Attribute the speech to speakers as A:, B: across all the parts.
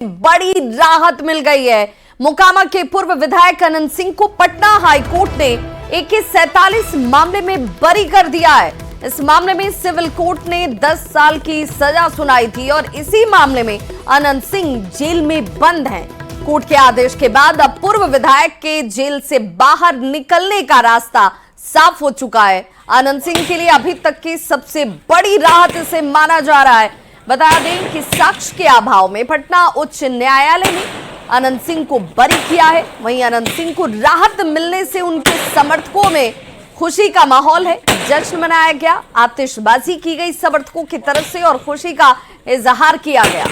A: बड़ी राहत मिल गई है। मोकामा के पूर्व विधायक अनंत सिंह को पटना हाईकोर्ट ने AK-47 मामले में बरी कर दिया है। इस मामले में सिविल कोर्ट ने 10 साल की सजा सुनाई थी और इसी मामले में अनंत सिंह जेल में बंद हैं। कोर्ट के आदेश के बाद अब पूर्व विधायक के जेल से बाहर निकलने का रास्ता साफ हो चुका है। अनंत सिंह के लिए अभी तक की सबसे बड़ी राहत इसे माना जा रहा है। बता दें कि साक्ष्य के अभाव में पटना उच्च न्यायालय ने अनंत सिंह को बरी किया है। वहीं अनंत सिंह को राहत मिलने से उनके समर्थकों में खुशी का माहौल है। जश्न मनाया गया, आतिशबाजी की गई समर्थकों की तरफ से और खुशी का इजहार किया गया।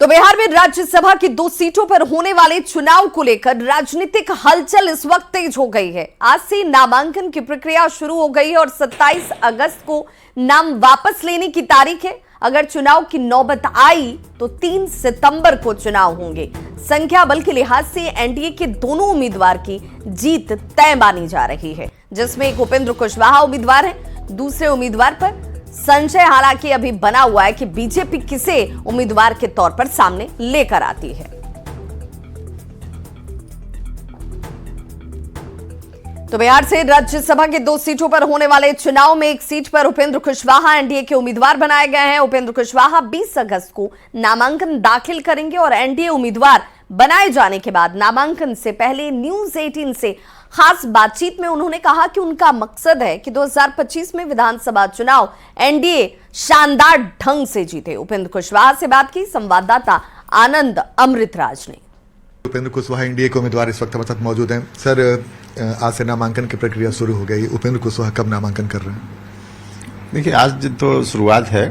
A: तो बिहार में राज्यसभा की 2 सीटों पर होने वाले चुनाव को लेकर राजनीतिक हलचल इस वक्त तेज हो गई है। आज से नामांकन की प्रक्रिया शुरू हो गई है और 27 अगस्त को नाम वापस लेने की तारीख है। अगर चुनाव की नौबत आई तो 3 सितंबर को चुनाव होंगे। संख्या बल के लिहाज से एनडीए के दोनों उम्मीदवार की जीत तय मानी जा रही है, जिसमें एक उपेंद्र कुशवाहा उम्मीदवार है। दूसरे उम्मीदवार पर संशय हालांकि अभी बना हुआ है कि बीजेपी किसे उम्मीदवार के तौर पर सामने लेकर आती है। तो बिहार से राज्यसभा के 2 सीटों पर होने वाले चुनाव में एक सीट पर उपेंद्र कुशवाहा एनडीए के उम्मीदवार बनाए गए हैं। उपेंद्र कुशवाहा 20 अगस्त को नामांकन दाखिल करेंगे और एनडीए उम्मीदवार बनाए जाने के बाद नामांकन से पहले न्यूज 18 से खास बातचीत में उन्होंने कहा कि उनका मकसद है कि 2025 में विधानसभा चुनाव एनडीए शानदार ढंग से जीते। उपेंद्र कुशवाहा से बात की संवाददाता आनंद अमृतराज ने।
B: उपेंद्र कुशवाहा एनडीए के उम्मीदवार इस वक्त हमारे साथ मौजूद हैं। सर, आज से नामांकन की प्रक्रिया शुरू हो गई। उपेंद्र कुशवाहा कब नामांकन कर रहे हैं?
C: देखिए, आज तो शुरुआत है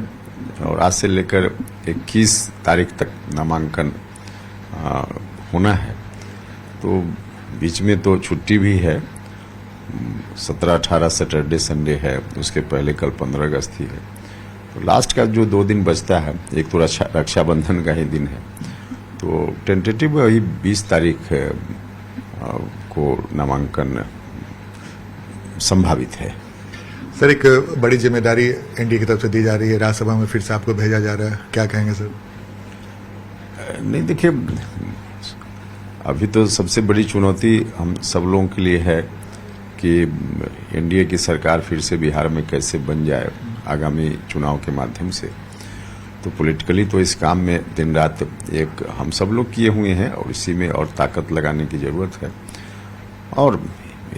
C: और आज से लेकर 21 तारीख तक नामांकन होना है। तो बीच में तो छुट्टी भी है, 17-18 सैटरडे संडे है, उसके पहले कल 15 अगस्त ही है। तो लास्ट का जो 2 दिन बचता है, एक तो रक्षाबंधन का ही दिन है, तो टेंटेटिव वही 20 तारीख को नामांकन संभावित है।
B: सर, एक बड़ी जिम्मेदारी एनडीए की तरफ से दी जा रही है, राज्यसभा में फिर से आपको भेजा जा रहा है, क्या कहेंगे सर?
C: नहीं, देखिए, अभी तो सबसे बड़ी चुनौती हम सब लोगों के लिए है कि एनडीए की सरकार फिर से बिहार में कैसे बन जाए आगामी चुनाव के माध्यम से। तो पॉलिटिकली तो इस काम में दिन रात एक हम सब लोग किए हुए हैं और इसी में और ताकत लगाने की जरूरत है। और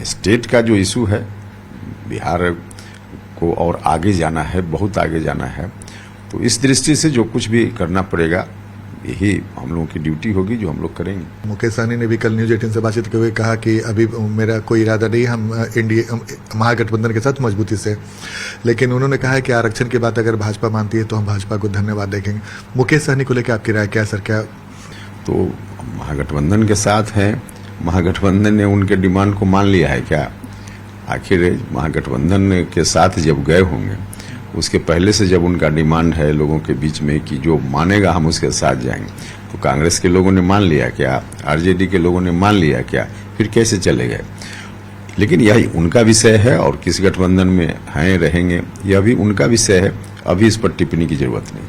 C: स्टेट का जो इशू है, बिहार को और आगे जाना है, बहुत आगे जाना है। तो इस दृष्टि से जो कुछ भी करना पड़ेगा, यही हम लोगों की ड्यूटी होगी जो हम लोग करेंगे।
B: मुकेश सहनी ने भी कल न्यूज 18 से बातचीत करते हुए कहा कि अभी मेरा कोई इरादा नहीं, हम एनडीए महागठबंधन के साथ मजबूती से, लेकिन उन्होंने कहा है कि आरक्षण की बात अगर भाजपा मानती है तो हम भाजपा को धन्यवाद देखेंगे। मुकेश सहनी को लेकर आपकी राय क्या सर? क्या
C: तो महागठबंधन के साथ हैं, महागठबंधन ने उनके डिमांड को मान लिया है क्या? आखिर महागठबंधन के साथ जब गए होंगे, उसके पहले से जब उनका डिमांड है लोगों के बीच में कि जो मानेगा हम उसके साथ जाएंगे, तो कांग्रेस के लोगों ने मान लिया क्या? आरजेडी के लोगों ने मान लिया क्या? फिर कैसे चले गए? लेकिन यही उनका विषय है और किस गठबंधन में हैं रहेंगे यह भी उनका विषय है। अभी इस पर टिप्पणी की जरूरत नहीं।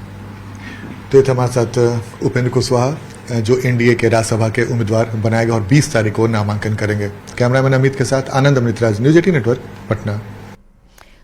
B: तो ये हमारे साथ उपेंद्र कुशवाहा जो एनडीए के राज्यसभा के उम्मीदवार बनाएगा और 20 तारीख को नामांकन करेंगे। कैमरामैन अमित के साथ आनंद अमृतराज, न्यूज 18 नेटवर्क, पटना।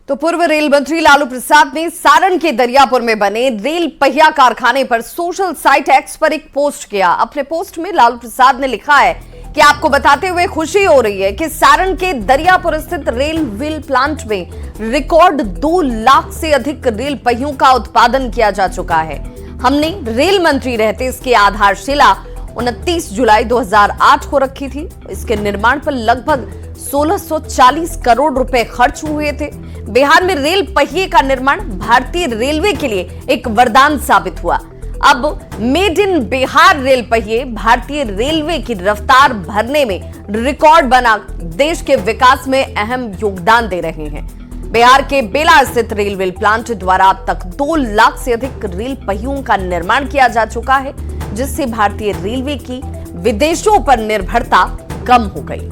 A: तो पूर्व रेल मंत्री लालू प्रसाद ने सारण के दरियापुर में बने रेल पहिया कारखाने पर सोशल साइट एक्स पर एक पोस्ट किया। अपने पोस्ट में लालू प्रसाद ने लिखा है कि आपको बताते हुए खुशी हो रही है कि सारण के दरियापुर स्थित रेल व्हील प्लांट में रिकॉर्ड 2 लाख से अधिक रेल पहियों का उत्पादन किया जा चुका है। हमने रेल मंत्री रहते इसकी आधारशिला 29 जुलाई 2008 को रखी थी। इसके निर्माण पर लगभग 1640 करोड़ रुपए खर्च हुए थे। बिहार में रेल पहिए का निर्माण भारतीय रेलवे के लिए एक वरदान साबित हुआ। अब मेड इन बिहार रेल पहिए भारतीय रेलवे की रफ्तार भरने में रिकॉर्ड बना देश के विकास में अहम योगदान दे रहे हैं। बिहार के बेला स्थित रेलवे प्लांट द्वारा अब तक 2 लाख से अधिक रेल पहियों का निर्माण किया जा चुका है, जिससे भारतीय रेलवे की विदेशों पर निर्भरता कम हो गई।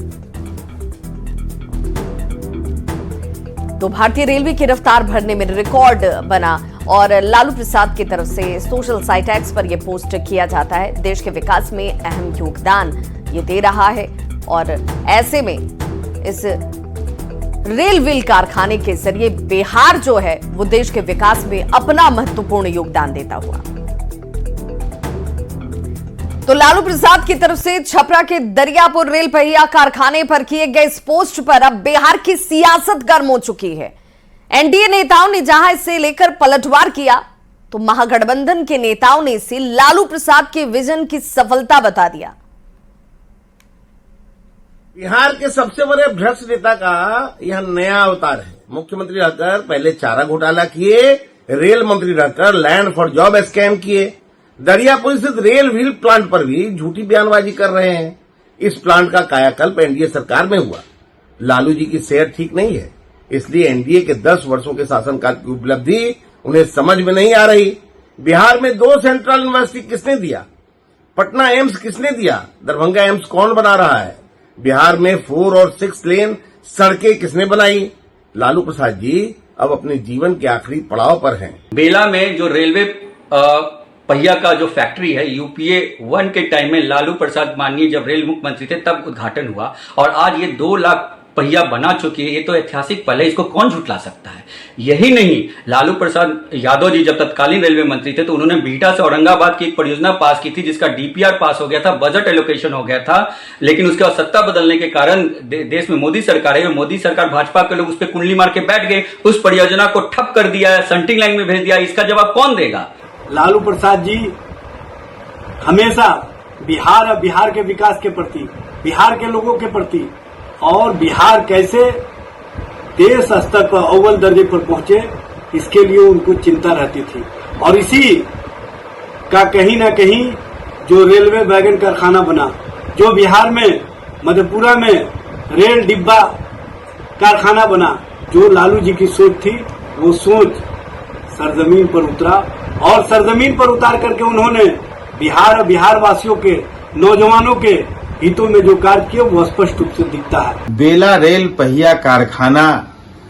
A: तो भारतीय रेलवे की रफ्तार भरने में रिकॉर्ड बना और लालू प्रसाद की तरफ से सोशल साइट एक्स पर यह पोस्ट किया जाता है। देश के विकास में अहम योगदान ये दे रहा है और ऐसे में इस रेल व्हील कारखाने के जरिए बिहार जो है वो देश के विकास में अपना महत्वपूर्ण योगदान देता हुआ। तो लालू प्रसाद की तरफ से छपरा के दरियापुर रेल पहिया कारखाने पर किए गए इस पोस्ट पर अब बिहार की सियासत गर्म हो चुकी है। एनडीए नेताओं ने जहां इसे लेकर पलटवार किया तो महागठबंधन के नेताओं ने इसे लालू प्रसाद के विजन की सफलता बता दिया।
D: बिहार के सबसे बड़े भ्रष्ट नेता का यह नया अवतार है। मुख्यमंत्री रहकर पहले चारा घोटाला किए, रेल मंत्री रहकर लैंड फॉर जॉब स्कैम किए, दरियापुर स्थित रेल व्हील प्लांट पर भी झूठी बयानबाजी कर रहे हैं। इस प्लांट का कायाकल्प एनडीए सरकार में हुआ। लालू जी की सेहत ठीक नहीं है, इसलिए एनडीए के 10 वर्षों के शासनकाल की उपलब्धि उन्हें समझ में नहीं आ रही। बिहार में 2 सेंट्रल यूनिवर्सिटी किसने दिया? पटना एम्स किसने दिया? दरभंगा एम्स कौन बना रहा है? बिहार में 4 और 6 लेन सड़कें किसने बनाई? लालू प्रसाद जी अब अपने जीवन के आखिरी पड़ाव पर हैं।
E: बेला में जो रेलवे पहिया का जो फैक्ट्री है यूपीए 1 के टाइम में लालू प्रसाद माननीय जब रेल मुख्यमंत्री थे तब उद्घाटन हुआ और आज ये 2 लाख पहिया बना चुकी है। ये तो ऐतिहासिक पल है, इसको कौन झुटला सकता है? यही नहीं, लालू प्रसाद यादव जी जब तत्कालीन रेलवे मंत्री थे तो उन्होंने बीटा से औरंगाबाद की एक परियोजना पास की थी जिसका डीपीआर पास हो गया था, बजट एलोकेशन हो गया था, लेकिन उसके बाद सत्ता बदलने के कारण देश में मोदी सरकार है, मोदी सरकार भाजपा के लोग उस पर कुंडली मार के बैठ गए, उस परियोजना को ठप कर दिया, सेंटिंग लाइन में भेज दिया। इसका जवाब कौन देगा?
F: लालू प्रसाद जी हमेशा बिहार और बिहार के विकास के प्रति, बिहार के लोगों के प्रति और बिहार कैसे देश स्तर पर अव्वल दर्जे पर पहुंचे इसके लिए उनको चिंता रहती थी। और इसी का कहीं ना कहीं जो रेलवे वैगन कारखाना बना, जो बिहार में मधेपुरा में रेल डिब्बा कारखाना बना, जो लालू जी की सोच थी वो सोच सरजमीन पर उतरा और सरजमीन पर उतार करके उन्होंने बिहार और बिहार वासियों के नौजवानों के हितों में जो कार्य किए वो स्पष्ट रूप से दिखता है।
G: बेला रेल पहिया कारखाना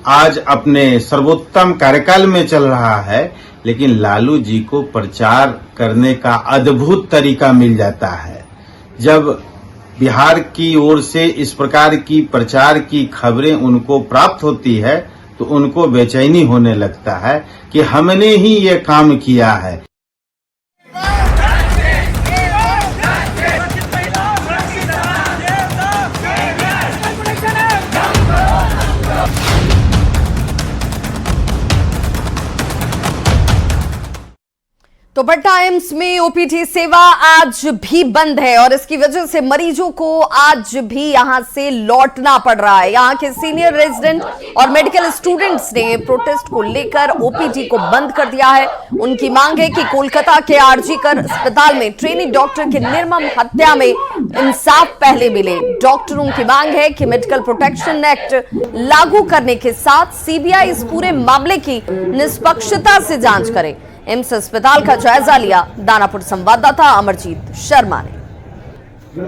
G: आज अपने सर्वोत्तम कार्यकाल में चल रहा है, लेकिन लालू जी को प्रचार करने का अद्भुत तरीका मिल जाता है। जब बिहार की ओर से इस प्रकार की प्रचार की खबरें उनको प्राप्त होती है तो उनको बेचैनी होने लगता है कि हमने ही ये काम किया है।
A: तो पटना एम्स में ओपीडी सेवा आज भी बंद है और इसकी वजह से मरीजों को आज भी यहां से लौटना पड़ रहा है। यहां के सीनियर रेजिडेंट और मेडिकल स्टूडेंट्स ने प्रोटेस्ट को लेकर ओपीडी को बंद कर दिया है। उनकी मांग है कि कोलकाता के आरजीकर अस्पताल में ट्रेनी डॉक्टर की निर्मम हत्या में इंसाफ पहले मिले। डॉक्टरों की मांग है कि मेडिकल प्रोटेक्शन एक्ट लागू करने के साथ सीबीआई इस पूरे मामले की निष्पक्षता से जांच करे। एम्स अस्पताल का जायजा लिया दानापुर संवाददाता अमरजीत शर्मा ने।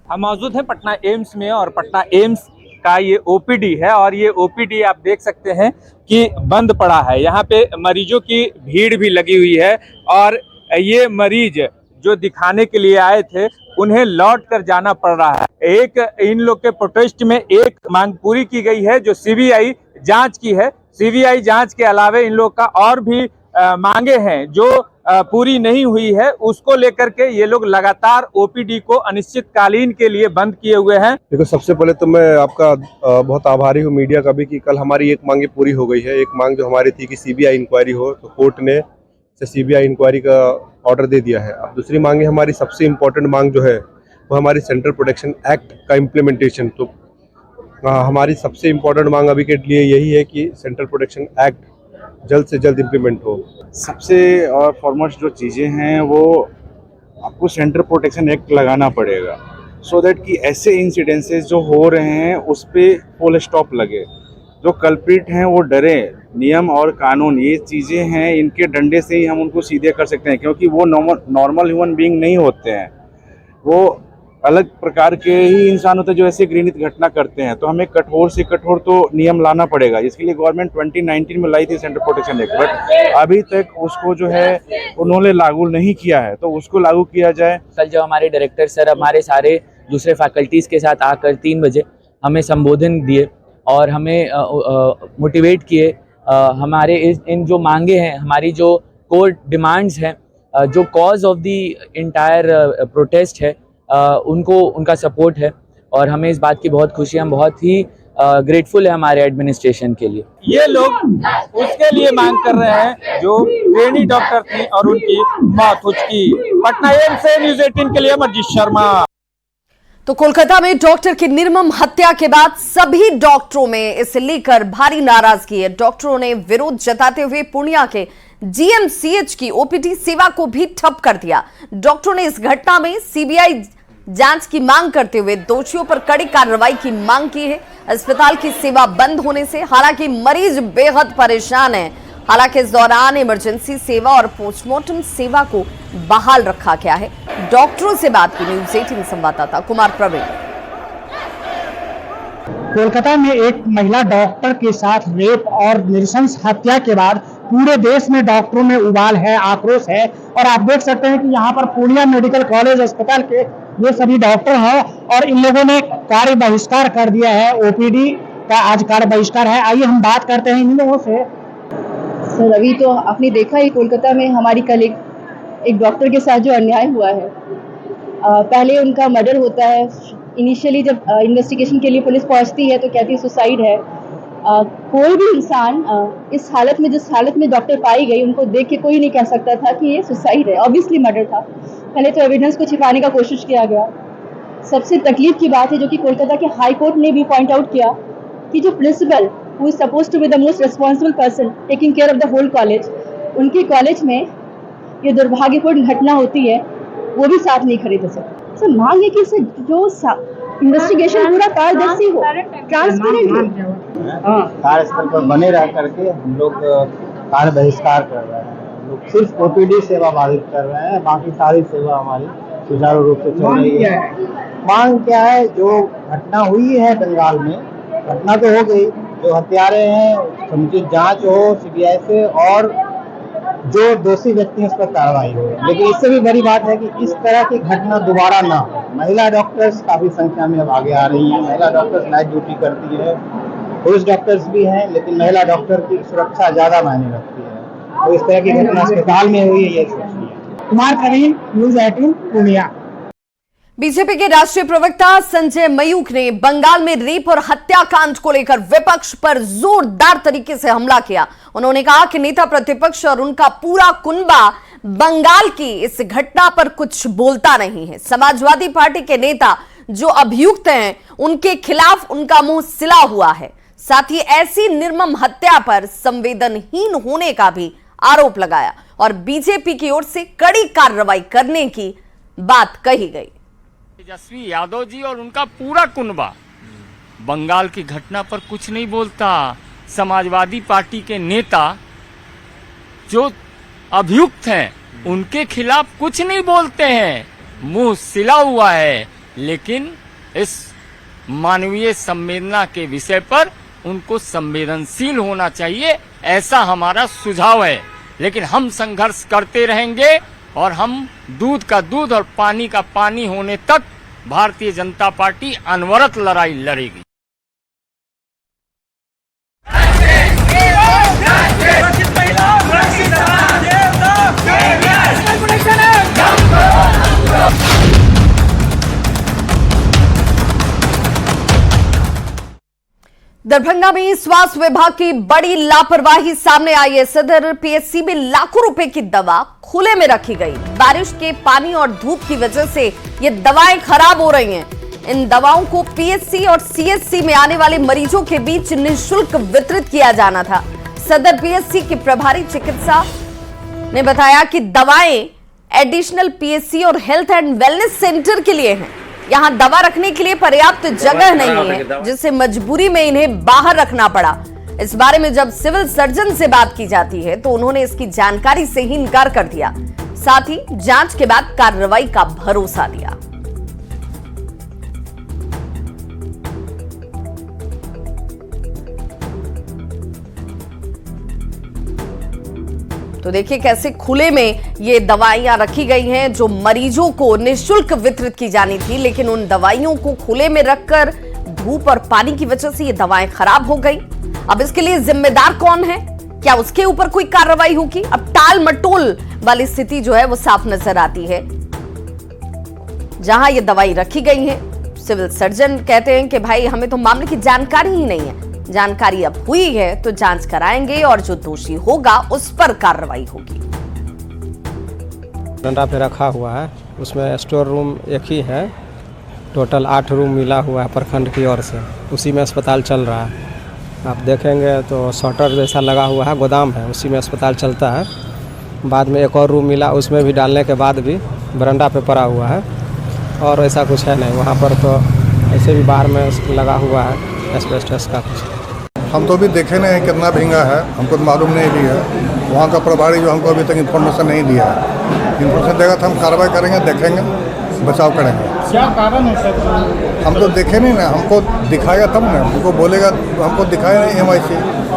H: हम मौजूद हैं पटना एम्स में और पटना एम्स का ये ओपीडी है और ये ओपीडी आप देख सकते हैं कि बंद पड़ा है। यहाँ पे मरीजों की भीड़ भी लगी हुई है और ये मरीज जो दिखाने के लिए आए थे उन्हें लौट कर जाना पड़ रहा है। एक इन लोग के प्रोटेस्ट में एक मांग पूरी की गई है जो सीबीआई जांच की है। सीबीआई जांच के अलावा इन लोग का और भी मांगे हैं जो पूरी नहीं हुई है, उसको लेकर के ये लोग लगातार ओपीडी को अनिश्चितकालीन के लिए बंद किए हुए हैं।
I: देखो, सबसे पहले तो मैं आपका बहुत आभारी हूँ मीडिया का भी कि कल हमारी एक मांगे पूरी हो गई है। एक मांग जो हमारी थी कि सीबीआई इंक्वायरी हो, तो कोर्ट ने सीबीआई इंक्वायरी का ऑर्डर दे दिया है। अब दूसरी मांगे, हमारी सबसे इम्पोर्टेंट मांग जो है वो हमारी सेंट्रल प्रोटेक्शन एक्ट का इम्प्लीमेंटेशन। तो हमारी सबसे इम्पोर्टेंट मांग अभी के लिए यही है कि सेंट्रल प्रोटेक्शन एक्ट जल्द से जल्द इम्प्लीमेंट हो।
J: सबसे और फॉरमोस्ट जो चीज़ें हैं वो आपको सेंट्रल प्रोटेक्शन एक्ट लगाना पड़ेगा सो दैट कि ऐसे इंसिडेंसेस जो हो रहे हैं उस पे फुल स्टॉप लगे। जो कल्प्रिट हैं वो डरे। नियम और कानून ये चीज़ें हैं, इनके डंडे से ही हम उनको सीधे कर सकते हैं, क्योंकि वो नॉर्मल ह्यूमन बीइंग नहीं होते हैं। वो अलग प्रकार के ही इंसान होते हैं जो ऐसे घृणित घटना करते हैं। तो हमें कठोर से कठोर तो नियम लाना पड़ेगा, जिसके लिए गवर्नमेंट 2019 में लाई थी सेंट्रल प्रोटेक्शन एक्ट, बट अभी तक उसको जो है उन्होंने लागू नहीं किया है, तो उसको लागू किया जाए।
K: कल जब हमारे डायरेक्टर सर हमारे सारे दूसरे फैकल्टीज के साथ आकर 3 बजे हमें संबोधन दिए और हमें मोटिवेट किए, हमारे इन जो मांगे हैं, हमारी जो कोर डिमांड्स हैं, जो cause of the entire protest है, उनको उनका सपोर्ट है और हमें इस बात की बहुत खुशी है। हम बहुत ही ग्रेटफुल है हमारे एडमिनिस्ट्रेशन के लिए।
H: ये लोग उसके लिए मांग कर रहे हैं जो ट्रेनी डॉक्टर थी और उनकी मौत हो चुकी। पटना एम्स से न्यूज़ 18 के लिए अमरजीत शर्मा।
A: तो कोलकाता में डॉक्टर की निर्मम हत्या के बाद सभी डॉक्टरों में इसे लेकर भारी नाराजगी है। डॉक्टरों ने विरोध जताते हुए पूर्णिया के जीएमसीएच की ओपीडी सेवा को भी ठप कर दिया। डॉक्टरों ने इस घटना में सीबीआई जांच की मांग करते हुए दोषियों पर कड़ी कार्रवाई की मांग की है। अस्पताल की सेवा बंद होने से हालांकि मरीज बेहद परेशान है। हालांकि इस दौरान इमरजेंसी सेवा और पोस्टमार्टम सेवा को बहाल रखा गया है। डॉक्टरों से बात की न्यूज़ 18 संवाददाता कुमार प्रवीण।
L: कोलकाता में एक महिला डॉक्टर के साथ रेप और नृशंस हत्या के बाद पूरे देश में डॉक्टरों में उबाल है, आक्रोश है। और आप देख सकते हैं कि यहाँ पर पूर्णिया मेडिकल कॉलेज अस्पताल के ये सभी डॉक्टर हैं और इन लोगों ने कार्य बहिष्कार कर दिया है। ओपीडी का आज कार्य बहिष्कार है। आइए हम बात करते हैं इन लोगों से।
M: सर, अभी तो आपने देखा ही कोलकाता में हमारी कल एक डॉक्टर के साथ जो अन्याय हुआ है। पहले उनका मर्डर होता है। इनिशियली जब इन्वेस्टिगेशन के लिए पुलिस पहुंचती है तो कहती है सुसाइड है। कोई भी इंसान इस हालत में, जिस हालत में डॉक्टर पाई गई, उनको देख के कोई नहीं कह सकता था कि ये सुसाइड है। ऑब्वियसली मर्डर था। पहले तो एविडेंस को छिपाने का कोशिश किया गया। सबसे तकलीफ की बात है जो कि कोलकाता के हाई कोर्ट ने भी पॉइंट आउट किया कि जो principal who is supposed to be the most responsible person taking care of the whole college, उनके कॉलेज में ये दुर्भाग्यपूर्ण घटना होती है, वो भी साथ नहीं खड़े थे। सर मांग है कि इसे जो इन्वेस्टिगेशन पूरा पारदर्शी हो, ट्रांसपेरेंट हो।
L: कार्यस्थल पर बने रह करके हम लोग कार्य बहिष्कार कर रहे हैं। लोग सिर्फ ओपीडी सेवा बाधित कर रहे हैं, बाकी सारी सेवा हमारी सुचारू रूप से चल रही है। मांग क्या है? जो घटना हुई है बंगाल में, घटना तो हो गई, जो हत्यारे हैं समुचित जांच हो सीबीआई से और जो दोषी व्यक्ति हैं उस पर कार्रवाई हो। लेकिन इससे भी बड़ी बात है कि इस तरह की घटना दोबारा ना हो। महिला डॉक्टर्स काफी संख्या में अब आगे आ रही हैं। महिला डॉक्टर्स नाइट ड्यूटी करती है, पुरुष डॉक्टर्स भी हैं, लेकिन महिला डॉक्टर की सुरक्षा ज्यादा मायने रखती है। तो इस तरह की घटना अस्पताल में हुई है, ये सोचिए। कुमार प्रवीण, न्यूज़ 18 पूर्णिया।
A: बीजेपी के राष्ट्रीय प्रवक्ता संजय मयूख ने बंगाल में रेप और हत्याकांड को लेकर विपक्ष पर जोरदार तरीके से हमला किया। उन्होंने कहा कि नेता प्रतिपक्ष और उनका पूरा कुनबा बंगाल की इस घटना पर कुछ बोलता नहीं है। समाजवादी पार्टी के नेता जो अभियुक्त हैं, उनके खिलाफ उनका मुंह सिला हुआ है। साथ ही ऐसी निर्मम हत्या पर संवेदनहीन होने का भी आरोप लगाया और बीजेपी की ओर से कड़ी कार्रवाई करने की बात कही गई।
N: तेजस्वी यादव जी और उनका पूरा कुनबा बंगाल की घटना पर कुछ नहीं बोलता। समाजवादी पार्टी के नेता जो अभियुक्त हैं उनके खिलाफ कुछ नहीं बोलते हैं, मुंह सिला हुआ है। लेकिन इस मानवीय संवेदना के विषय पर उनको संवेदनशील होना चाहिए, ऐसा हमारा सुझाव है। लेकिन हम संघर्ष करते रहेंगे और हम दूध का दूध और पानी का पानी होने तक भारतीय जनता पार्टी अनवरत लड़ाई लड़ेगी।
A: दरभंगा में स्वास्थ्य विभाग की बड़ी लापरवाही सामने आई है। सदर पीएचसी में लाखों रुपए की दवा खुले में रखी गई। बारिश के पानी और धूप की वजह से ये दवाएं खराब हो रही हैं। इन दवाओं को पीएचसी और सीएचसी में आने वाले मरीजों के बीच निःशुल्क वितरित किया जाना था। सदर पीएचसी के प्रभारी चिकित्सा ने बताया कि दवाएं एडिशनल पीएचसी और हेल्थ एंड वेलनेस सेंटर के लिए हैं। यहाँ दवा रखने के लिए पर्याप्त जगह नहीं है, जिससे मजबूरी में इन्हें बाहर रखना पड़ा। इस बारे में जब सिविल सर्जन से बात की जाती है तो उन्होंने इसकी जानकारी से ही इनकार कर दिया। साथ ही जांच के बाद कार्रवाई का भरोसा दिया। तो देखिए कैसे खुले में ये दवाइयां रखी गई हैं जो मरीजों को निःशुल्क वितरित की जानी थी, लेकिन उन दवाइयों को खुले में रखकर धूप और पानी की वजह से ये दवाएं खराब हो गई। अब इसके लिए जिम्मेदार कौन है, क्या उसके ऊपर कोई कार्रवाई होगी? अब टाल मटोल वाली स्थिति जो है वो साफ नजर आती है। जहां ये दवाई रखी गई है, सिविल सर्जन कहते हैं कि भाई हमें तो मामले की जानकारी ही नहीं है, जानकारी अब हुई है तो जांच कराएंगे और जो दोषी होगा उस पर कार्रवाई होगी।
L: डंडा पे रखा हुआ है, उसमें स्टोर रूम एक ही है, टोटल 8 रूम मिला हुआ है प्रखंड की ओर से, उसी में अस्पताल चल रहा है। आप देखेंगे तो शटर जैसा लगा हुआ है, गोदाम है, उसी में अस्पताल चलता है। बाद में एक और रूम मिला, उसमें भी डालने के बाद भी बरंडा पे पड़ा हुआ है और ऐसा कुछ है नहीं वहाँ पर, तो ऐसे भी बाहर में लगा हुआ है एस्बेस्टस का कुछ।
O: हम तो अभी देखे नहीं कितना महंगा है, हमको तो मालूम नहीं भी है। वहाँ का प्रभारी जो हमको अभी तक इन्फॉर्मेशन नहीं दिया है, इन्फॉर्मेशन देगा तो हम कार्रवाई करेंगे, देखेंगे, बचाव करेंगे। क्या कारण है सर? हम तो देखे नहीं ना, हमको दिखाएगा तब ना, हमको बोलेगा, हमको दिखाया नहीं MIC,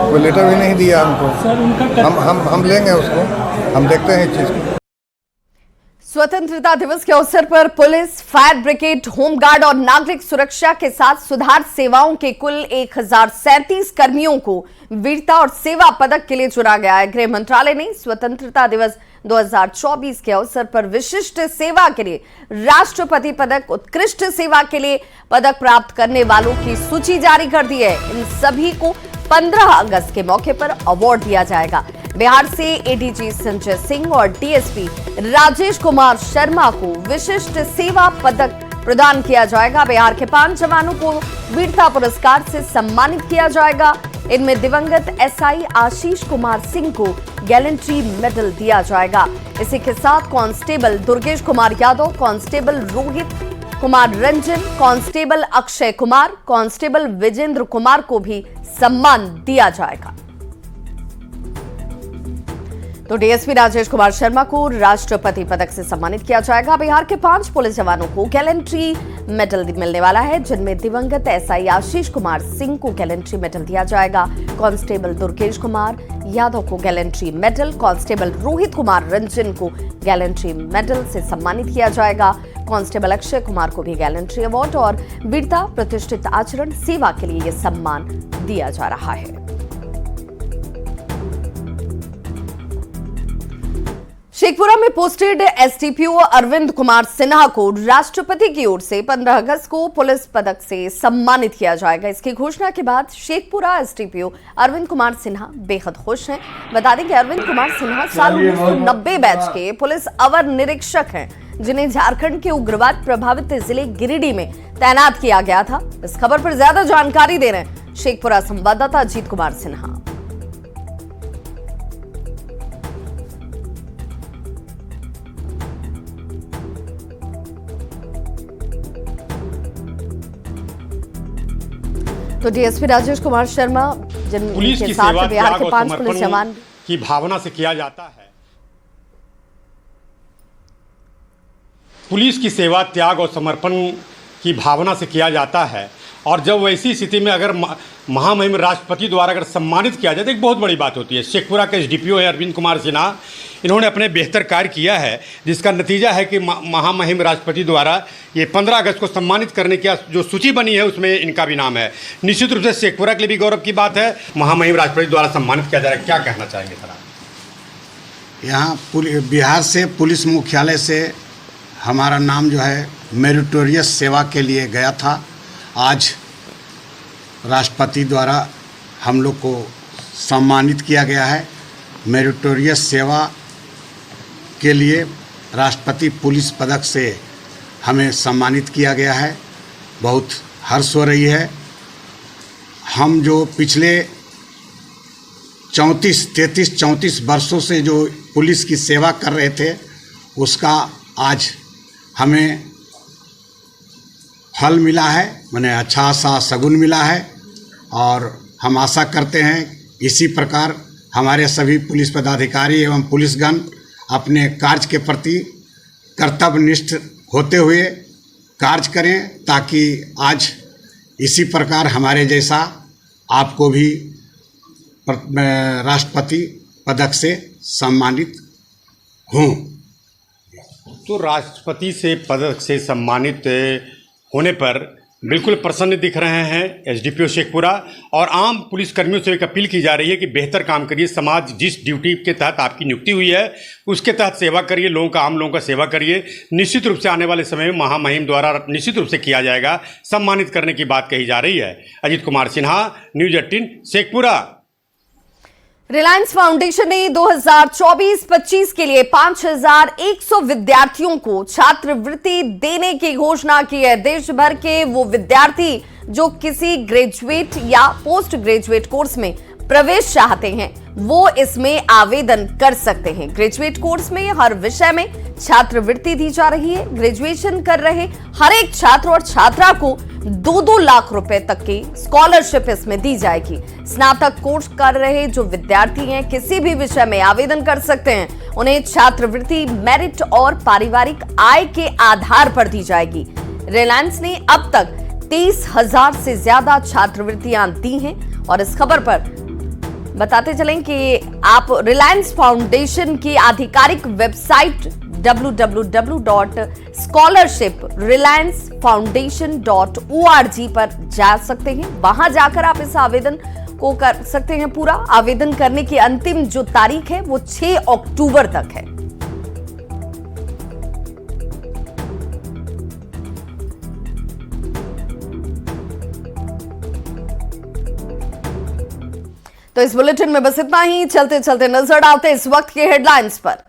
O: कोई लेटर भी नहीं दिया हमको। हम लेंगे उसको, हम देखते हैं इस चीज़ को।
A: स्वतंत्रता दिवस के अवसर पर पुलिस, फायर ब्रिगेड, होमगार्ड और नागरिक सुरक्षा के साथ सुधार सेवाओं के कुल 1037 कर्मियों को वीरता और सेवा पदक के लिए चुना गया है। गृह मंत्रालय ने स्वतंत्रता दिवस 2024 के अवसर पर विशिष्ट सेवा के लिए राष्ट्रपति पदक, उत्कृष्ट सेवा के लिए पदक प्राप्त करने वालों की सूची जारी कर दी है। इन सभी को 15 अगस्त के मौके पर अवार्ड दिया जाएगा। बिहार से ADG संजय सिंह और DSP राजेश कुमार शर्मा को विशिष्ट सेवा पदक प्रदान किया जाएगा। बिहार के 5 जवानों को वीरता पुरस्कार से सम्मानित किया जाएगा। इनमें दिवंगत SI आशीष कुमार सिंह को गैलेंट्री मेडल दिया जाएगा। इसी के साथ constable Durgesh Kumar Yadav, constable Rohit Kumar Ranjan, constable Akshay Kumar, constable Vijendra Kumar को भी सम्मान दिया जाएगा। तो DSP राजेश कुमार शर्मा को राष्ट्रपति पदक से सम्मानित किया जाएगा। बिहार के 5 पुलिस जवानों को गैलेंट्री मेडल मिलने वाला है, जिनमें दिवंगत SI आशीष कुमार सिंह को गैलेंट्री मेडल दिया जाएगा। कांस्टेबल दुर्गेश कुमार यादव को gallantry medal, constable Rohit Kumar Ranjan को गैलेंट्री मेडल से सम्मानित किया जाएगा। कांस्टेबल अक्षय कुमार को भी गैलेंट्री अवार्ड और वीरता, प्रतिष्ठित आचरण, सेवा के लिए यह सम्मान दिया जा रहा है। शेखपुरा में पोस्टेड SDPO अरविंद कुमार सिन्हा को राष्ट्रपति की ओर से 15 अगस्त को पुलिस पदक से सम्मानित किया जाएगा। इसकी घोषणा के बाद शेखपुरा SDPO अरविंद कुमार सिन्हा बेहद खुश हैं। बता दें कि अरविंद कुमार सिन्हा साल 1990 बैच के पुलिस अवर निरीक्षक हैं, जिन्हें झारखंड के उग्रवाद प्रभावित जिले गिरिडीह में तैनात किया गया था। इस खबर पर ज्यादा जानकारी दे रहे हैं शेखपुरा संवाददाता अजीत कुमार सिन्हा। तो DSP राजेश कुमार शर्मा, जिनके साथ बिहार के 5 पुलिस जवान
P: की भावना से किया जाता है। पुलिस की सेवा त्याग और समर्पण की भावना से किया जाता है, और जब वैसी स्थिति में अगर महामहिम राष्ट्रपति द्वारा अगर सम्मानित किया जाए तो एक बहुत बड़ी बात होती है। शेखपुरा के SDPO है अरविंद कुमार सिन्हा, इन्होंने अपने बेहतर कार्य किया है, जिसका नतीजा है कि महामहिम राष्ट्रपति द्वारा ये 15 अगस्त को सम्मानित करने की जो सूची बनी है उसमें इनका भी नाम है। निश्चित रूप से शेखपुरा के लिए भी गौरव की बात है। महामहिम राष्ट्रपति द्वारा सम्मानित किया जा रहा है, क्या कहना चाहेंगे सर आप?
Q: यहाँ बिहार से पुलिस मुख्यालय से हमारा नाम जो है मेरिटोरियस सेवा के लिए गया था। आज राष्ट्रपति द्वारा हम लोग को सम्मानित किया गया है। मेरिटोरियस सेवा के लिए राष्ट्रपति पुलिस पदक से हमें सम्मानित किया गया है। बहुत हर्ष हो रही है। हम जो पिछले 34 वर्षों से जो पुलिस की सेवा कर रहे थे, उसका आज हमें फल मिला है, माने अच्छा सा सगुन मिला है। और हम आशा करते हैं इसी प्रकार हमारे सभी पुलिस पदाधिकारी एवं पुलिसगण अपने कार्य के प्रति कर्तव्यनिष्ठ होते हुए कार्य करें, ताकि आज इसी प्रकार हमारे जैसा आपको भी राष्ट्रपति पदक से सम्मानित हूँ।
P: तो राष्ट्रपति से पदक से सम्मानित होने पर बिल्कुल प्रसन्न दिख रहे हैं एसडीपीओ शेखपुरा, और आम पुलिसकर्मियों से एक अपील की जा रही है कि बेहतर काम करिए। समाज जिस ड्यूटी के तहत आपकी नियुक्ति हुई है उसके तहत सेवा करिए, आम लोगों का सेवा करिए। निश्चित रूप से आने वाले समय में महामहिम द्वारा निश्चित रूप से किया जाएगा, सम्मानित करने की बात कही जा रही है। अजीत कुमार सिन्हा, न्यूज 18 शेखपुरा।
A: रिलायंस फाउंडेशन ने 2024-25 के लिए 5,100 विद्यार्थियों को छात्रवृत्ति देने की घोषणा की है। देश भर के वो विद्यार्थी जो किसी ग्रेजुएट या पोस्ट ग्रेजुएट कोर्स में प्रवेश चाहते हैं वो इसमें आवेदन कर सकते हैं। ग्रेजुएट कोर्स में हर विषय में छात्रवृत्ति दी जा रही है। ग्रेजुएशन कर रहे हर एक छात्र और छात्रा को 2-2 लाख रुपए तक की स्कॉलरशिप इसमें दी जाएगी। स्नातक कोर्स कर रहे जो विद्यार्थी हैं किसी भी विषय में आवेदन कर सकते हैं। उन्हें छात्रवृत्ति मेरिट और पारिवारिक आय के आधार पर दी जाएगी। रिलायंस ने अब तक 23,000 से ज्यादा छात्रवृत्तियां दी हैं। और इस खबर पर बताते चलें कि आप रिलायंस फाउंडेशन की आधिकारिक वेबसाइट www.scholarship.reliancefoundation.org पर जा सकते हैं। वहां जाकर आप इस आवेदन को कर सकते हैं पूरा। आवेदन करने की अंतिम जो तारीख है वो 6 अक्टूबर तक है। तो इस बुलेटिन में बस इतना ही। चलते चलते नजर डालते इस वक्त के हेडलाइंस पर।